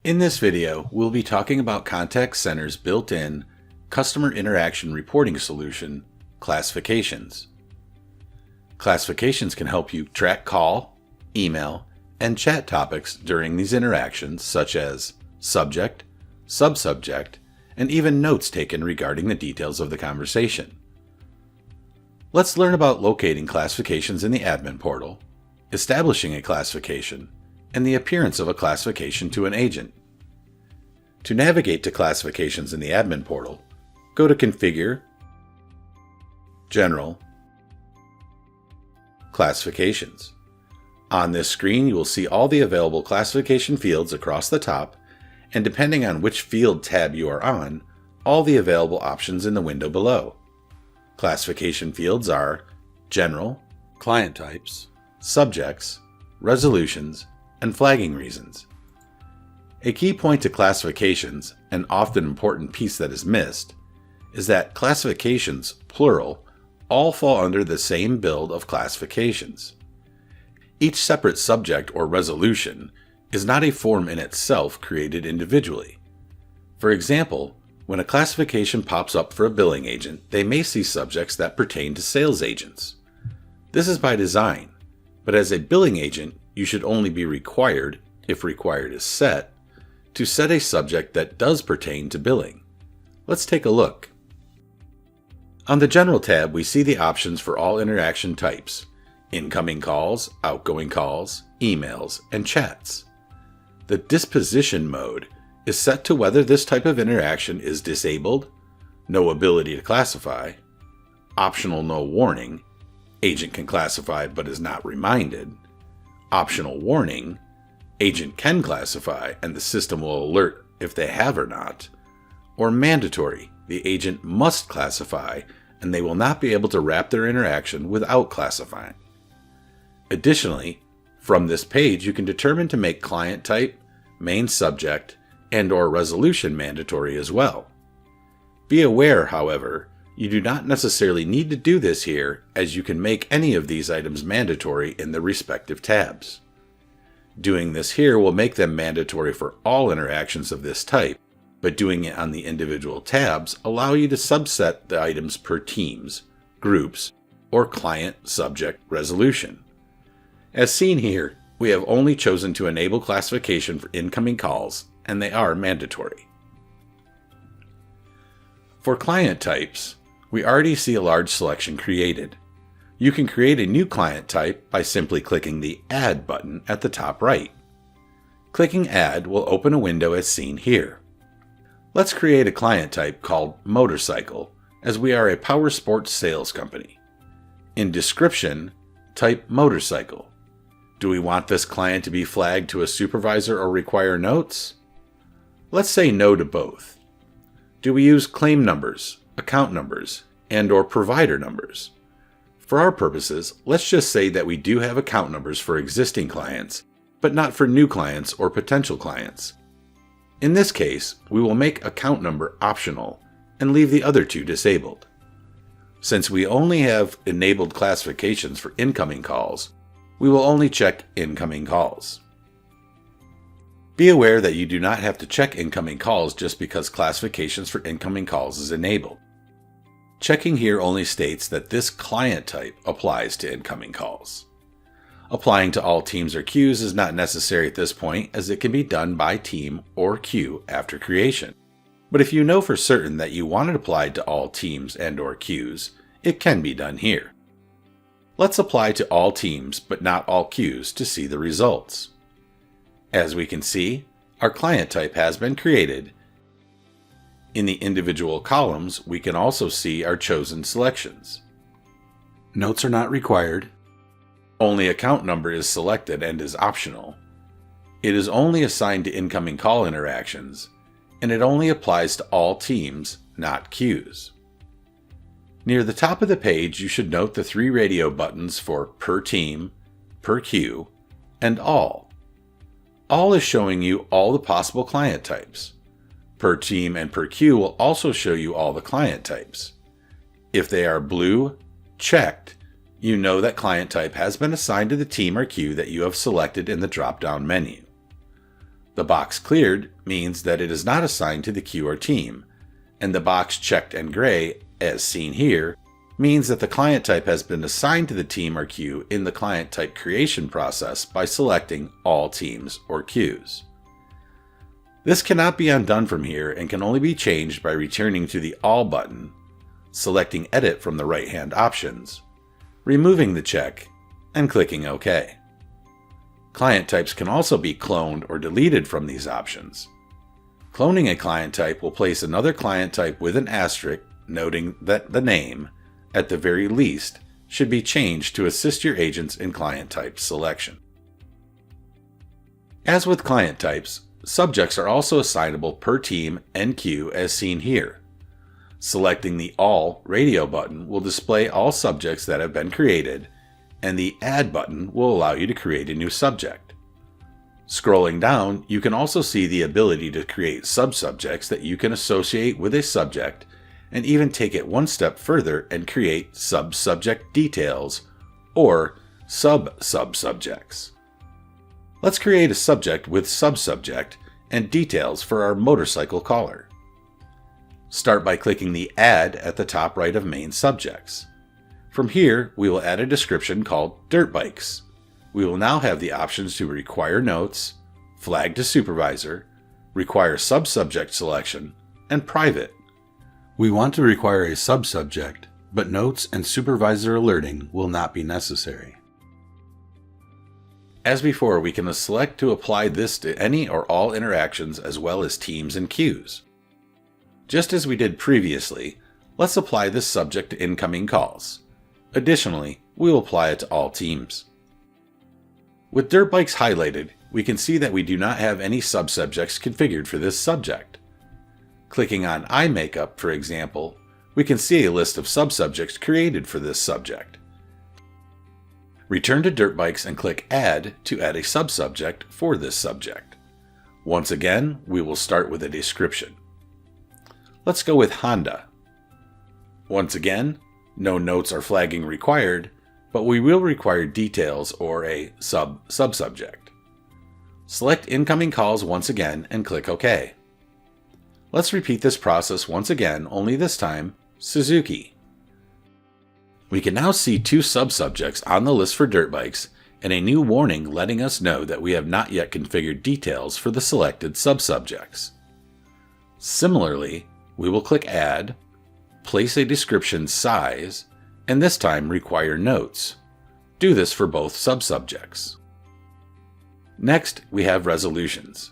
In this video, we'll be talking about Contact Center's built-in customer interaction reporting solution, Classifications. Classifications can help you track call, email, and chat topics during these interactions, such as subject, subsubject, and even notes taken regarding the details of the conversation. Let's learn about locating classifications in the admin portal, establishing a classification, and the appearance of a classification to an agent. To navigate to classifications in the admin portal, go to Configure, General, Classifications. On this screen, you will see all the available classification fields across the top, and depending on which field tab you are on, all the available options in the window below. Classification fields are General, Client Types, Subjects, Resolutions, and Flagging Reasons. A key point to classifications, an often important piece that is missed, is that classifications, plural, all fall under the same build of classifications. Each separate subject or resolution is not a form in itself created individually. For example, when a classification pops up for a billing agent, they may see subjects that pertain to sales agents. This is by design, but as a billing agent, you should only be required, if required is set, to set a subject that does pertain to billing. Let's take a look. On the General tab, we see the options for all interaction types: incoming calls, outgoing calls, emails, and chats. The disposition mode is set to whether this type of interaction is disabled, no ability to classify, optional no warning, agent can classify but is not reminded, optional warning, agent can classify and the system will alert if they have or not, or mandatory, the agent must classify and they will not be able to wrap their interaction without classifying. Additionally, from this page you can determine to make client type, main subject, and/or resolution mandatory as well. Be aware, however, you do not necessarily need to do this here, as you can make any of these items mandatory in the respective tabs. Doing this here will make them mandatory for all interactions of this type, but doing it on the individual tabs allow you to subset the items per teams, groups, or client subject resolution. As seen here, we have only chosen to enable classification for incoming calls, and they are mandatory. For client types, we already see a large selection created. You can create a new client type by simply clicking the Add button at the top right. Clicking Add will open a window as seen here. Let's create a client type called Motorcycle, as we are a power sports sales company. In description, type Motorcycle. Do we want this client to be flagged to a supervisor or require notes? Let's say no to both. Do we use claim numbers, account numbers, and/or provider numbers? For our purposes, let's just say that we do have account numbers for existing clients, but not for new clients or potential clients. In this case, we will make account number optional and leave the other two disabled. Since we only have enabled classifications for incoming calls, we will only check incoming calls. Be aware that you do not have to check incoming calls just because classifications for incoming calls is enabled. Checking here only states that this client type applies to incoming calls. Applying to all teams or queues is not necessary at this point, as it can be done by team or queue after creation. But if you know for certain that you want it applied to all teams and/or queues, it can be done here. Let's apply to all teams but not all queues to see the results. As we can see, our client type has been created. In the individual columns, we can also see our chosen selections. Notes are not required. Only account number is selected and is optional. It is only assigned to incoming call interactions, and it only applies to all teams, not queues. Near the top of the page, you should note the 3 radio buttons for Per Team, Per Queue, and All. All is showing you all the possible client types. Per Team and Per Queue will also show you all the client types. If they are blue, checked, you know that client type has been assigned to the team or queue that you have selected in the drop-down menu. The box cleared means that it is not assigned to the queue or team, and the box checked and gray, as seen here, means that the client type has been assigned to the team or queue in the client type creation process by selecting all teams or queues. This cannot be undone from here and can only be changed by returning to the All button, selecting Edit from the right-hand options, removing the check, and clicking OK. Client types can also be cloned or deleted from these options. Cloning a client type will place another client type with an asterisk noting that the name, at the very least, should be changed to assist your agents in client type selection. As with client types, subjects are also assignable per team and queue as seen here. Selecting the All Radio button will display all subjects that have been created, and the Add button will allow you to create a new subject. Scrolling down, you can also see the ability to create subsubjects that you can associate with a subject, and even take it one step further and create subsubject details or sub-subsubjects. Let's create a subject with subsubject and details for our motorcycle caller. Start by clicking the Add at the top right of Main Subjects. From here, we will add a description called Dirt Bikes. We will now have the options to require notes, flag to supervisor, require subsubject selection, and private. We want to require a subsubject, but notes and supervisor alerting will not be necessary. As before, we can select to apply this to any or all interactions as well as teams and queues. Just as we did previously, let's apply this subject to incoming calls. Additionally, we will apply it to all teams. With Dirt Bikes highlighted, we can see that we do not have any subsubjects configured for this subject. Clicking on Eye Makeup, for example, we can see a list of subsubjects created for this subject. Return to Dirt Bikes and click Add to add a subsubject for this subject. Once again, we will start with a description. Let's go with Honda. Once again, no notes or flagging required, but we will require details or a subsubject. Select incoming calls once again and click OK. Let's repeat this process once again, only this time, Suzuki. We can now see two subsubjects on the list for dirt bikes and a new warning letting us know that we have not yet configured details for the selected subsubjects. Similarly, we will click Add, place a description size, and this time require notes. Do this for both subsubjects. Next, we have resolutions.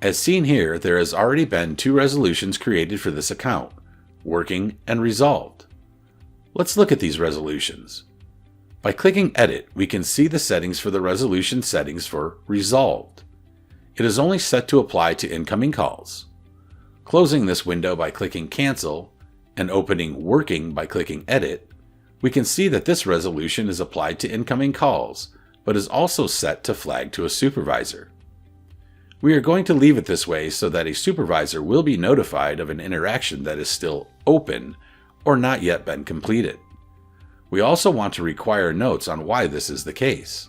As seen here, there has already been two resolutions created for this account, Working and Resolved. Let's look at these resolutions. By clicking Edit, we can see the settings for the resolution settings for Resolved. It is only set to apply to incoming calls. Closing this window by clicking Cancel and opening Working by clicking Edit, we can see that this resolution is applied to incoming calls, but is also set to flag to a supervisor. We are going to leave it this way so that a supervisor will be notified of an interaction that is still open or not yet been completed. We also want to require notes on why this is the case.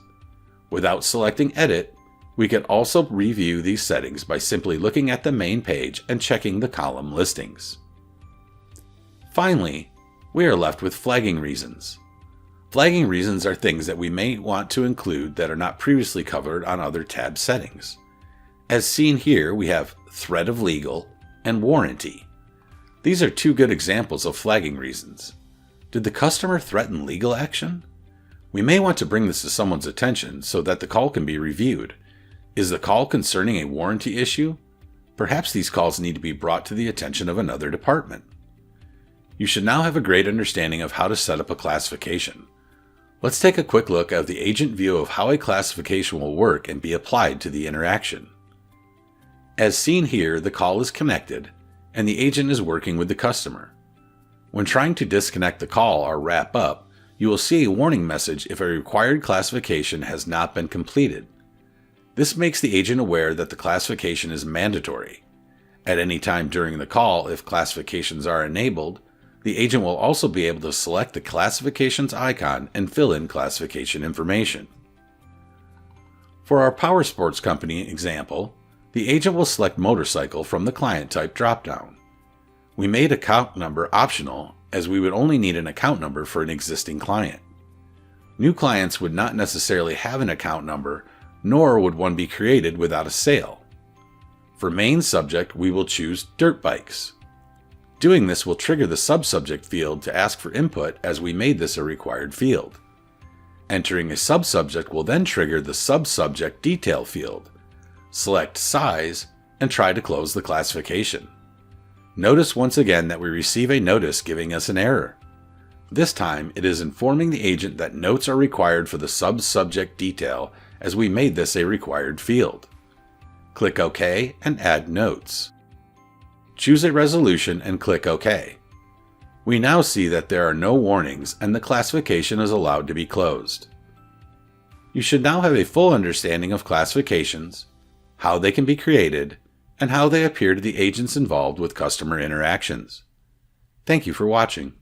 Without selecting Edit, we can also review these settings by simply looking at the main page and checking the column listings. Finally, we are left with flagging reasons. Flagging reasons are things that we may want to include that are not previously covered on other tab settings. As seen here, we have Threat of Legal and Warranty. These are two good examples of flagging reasons. Did the customer threaten legal action? We may want to bring this to someone's attention so that the call can be reviewed. Is the call concerning a warranty issue? Perhaps these calls need to be brought to the attention of another department. You should now have a great understanding of how to set up a classification. Let's take a quick look at the agent view of how a classification will work and be applied to the interaction. As seen here, the call is connected, and the agent is working with the customer. When trying to disconnect the call or wrap up, you will see a warning message if a required classification has not been completed. This makes the agent aware that the classification is mandatory. At any time during the call, if classifications are enabled, the agent will also be able to select the classifications icon and fill in classification information. For our power sports company example, The agent will select motorcycle from the client type dropdown. We made account number optional as we would only need an account number for an existing client. New clients would not necessarily have an account number, nor would one be created without a sale. For main subject, we will choose dirt bikes. Doing this will trigger the subsubject field to ask for input as we made this a required field. Entering a subsubject will then trigger the subsubject detail field. Select size and try to close the classification. Notice once again that we receive a notice giving us an error. This time it is informing the agent that notes are required for the subsubject detail as we made this a required field. Click OK and add notes. Choose a resolution and click OK. We now see that there are no warnings and the classification is allowed to be closed. You should now have a full understanding of classifications, how they can be created, and how they appear to the agents involved with customer interactions. Thank you for watching.